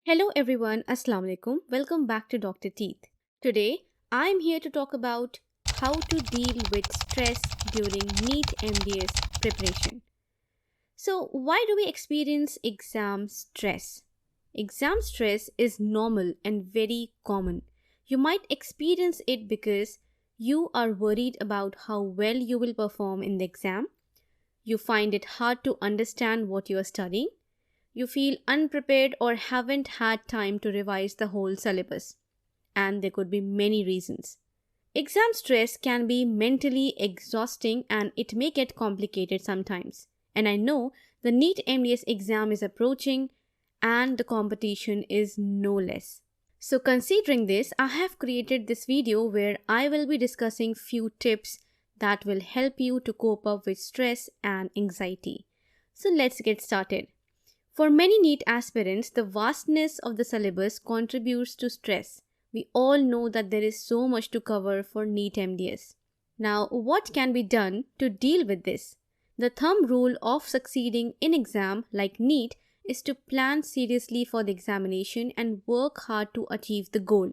Hello everyone, Assalamu alaikum. Welcome back to Dr. Teeth. Today, I'm here to talk about how to deal with stress during NEETMDS preparation. So, why do we experience exam stress? Exam stress is normal and very common. You might experience it because you are worried about how well you will perform in the exam. You find it hard to understand what you are studying. You feel unprepared or haven't had time to revise the whole syllabus. And there could be many reasons. Exam stress can be mentally exhausting and it may get complicated sometimes. And I know the NEET-MDS exam is approaching and the competition is no less. So considering this, I have created this video where I will be discussing few tips that will help you to cope up with stress and anxiety. So let's get started. For many NEET aspirants, the vastness of the syllabus contributes to stress. We all know that there is so much to cover for NEET-MDS. Now, what can be done to deal with this? The thumb rule of succeeding in exam like NEET is to plan seriously for the examination and work hard to achieve the goal.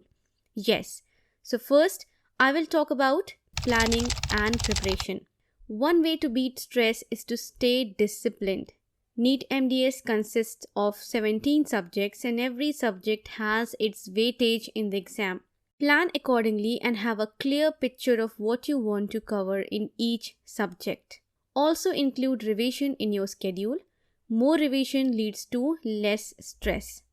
Yes, so first I will talk about planning and preparation. One way to beat stress is to stay disciplined. NEET-MDS consists of 17 subjects and every subject has its weightage in the exam. Plan accordingly and have a clear picture of what you want to cover in each subject. Also include revision in your schedule. More revision leads to less stress.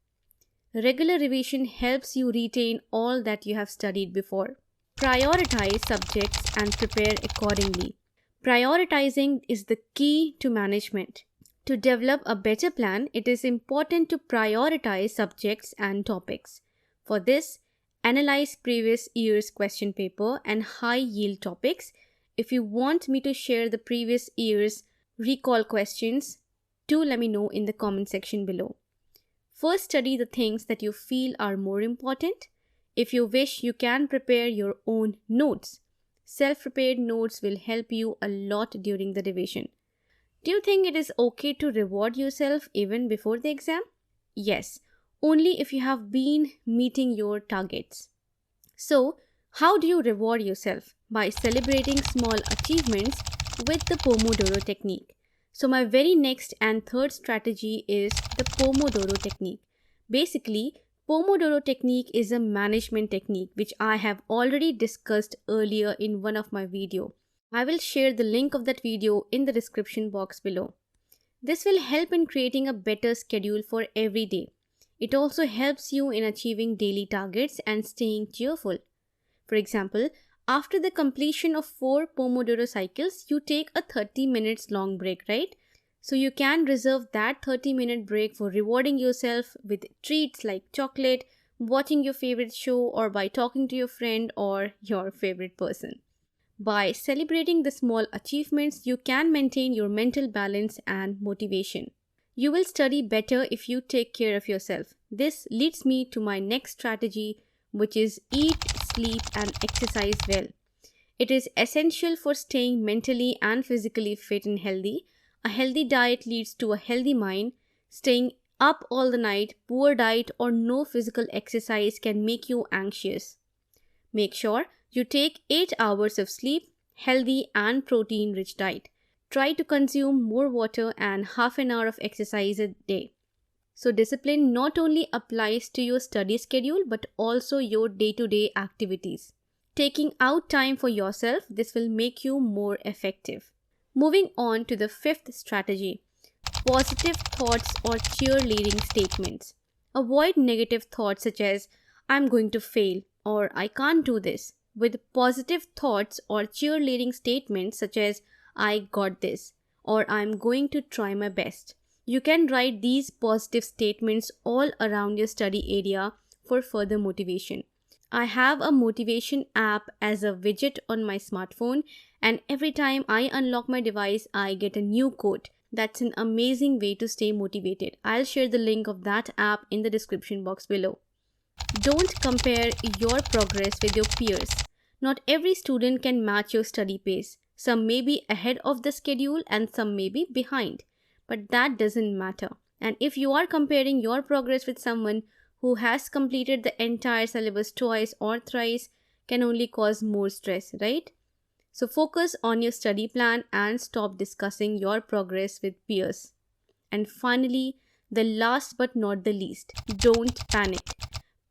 Regular revision helps you retain all that you have studied before. Prioritize subjects and prepare accordingly. Prioritizing is the key to management. To develop a better plan, it is important to prioritize subjects and topics. For this, analyze previous year's question paper and high-yield topics. If you want me to share the previous year's recall questions, do let me know in the comment section below. First, study the things that you feel are more important. If you wish, you can prepare your own notes. Self-prepared notes will help you a lot during the revision. Do you think it is okay to reward yourself even before the exam? Yes, only if you have been meeting your targets. So, how do you reward yourself? By celebrating small achievements with the Pomodoro technique. So, my very next and third strategy is the Pomodoro technique. Basically, Pomodoro technique is a management technique which I have already discussed earlier in one of my videos. I will share the link of that video in the description box below. This will help in creating a better schedule for every day. It also helps you in achieving daily targets and staying cheerful. For example, after the completion of 4 Pomodoro cycles, you take a 30 minutes long break, right? So you can reserve that 30-minute break for rewarding yourself with treats like chocolate, watching your favorite show, or by talking to your friend or your favorite person. By celebrating the small achievements, you can maintain your mental balance and motivation. You will study better if you take care of yourself. This leads me to my next strategy, which is eat, sleep, and exercise well. It is essential for staying mentally and physically fit and healthy. A healthy diet leads to a healthy mind. Staying up all the night, poor diet, or no physical exercise can make you anxious. Make sure you take 8 hours of sleep, healthy and protein-rich diet. Try to consume more water and half an hour of exercise a day. So discipline not only applies to your study schedule but also your day-to-day activities. Taking out time for yourself, this will make you more effective. Moving on to the fifth strategy, positive thoughts or cheerleading statements. Avoid negative thoughts such as, I'm going to fail or I can't do this. With positive thoughts or cheerleading statements such as, I got this or I'm going to try my best. You can write these positive statements all around your study area for further motivation. I have a motivation app as a widget on my smartphone, and every time I unlock my device, I get a new quote. That's an amazing way to stay motivated. I'll share the link of that app in the description box below. Don't compare your progress with your peers. Not every student can match your study pace. Some may be ahead of the schedule and some may be behind. But that doesn't matter. And if you are comparing your progress with someone who has completed the entire syllabus twice or thrice can only cause more stress, right? So focus on your study plan and stop discussing your progress with peers. And finally, the last but not the least, don't panic.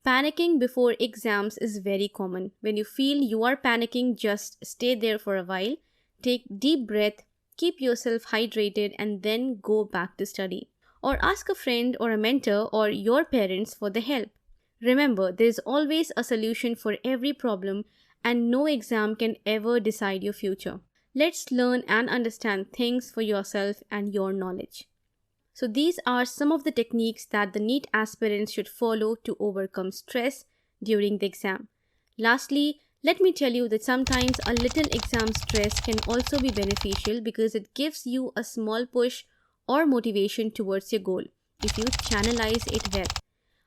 Panicking before exams is very common. When you feel you are panicking, just stay there for a while, take deep breath, keep yourself hydrated, and then go back to study. Or ask a friend or a mentor or your parents for the help. Remember, there is always a solution for every problem, and no exam can ever decide your future. Let's learn and understand things for yourself and your knowledge. So these are some of the techniques that the NEET aspirants should follow to overcome stress during the exam. Lastly, let me tell you that sometimes a little exam stress can also be beneficial because it gives you a small push or motivation towards your goal if you channelize it well.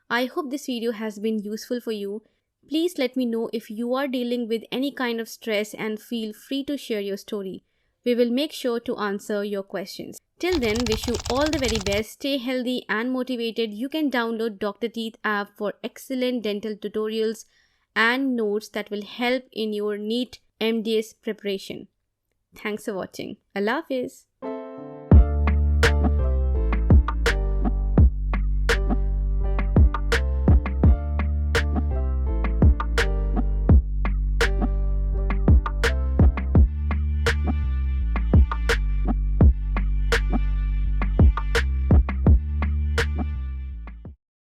I hope this video has been useful for you. Please let me know if you are dealing with any kind of stress and feel free to share your story. We will make sure to answer your questions. Till then, wish you all the very best. Stay healthy and motivated. You can download Dr. Teeth app for excellent dental tutorials and notes that will help in your NEET MDS preparation. Thanks for watching. Allah Hafiz.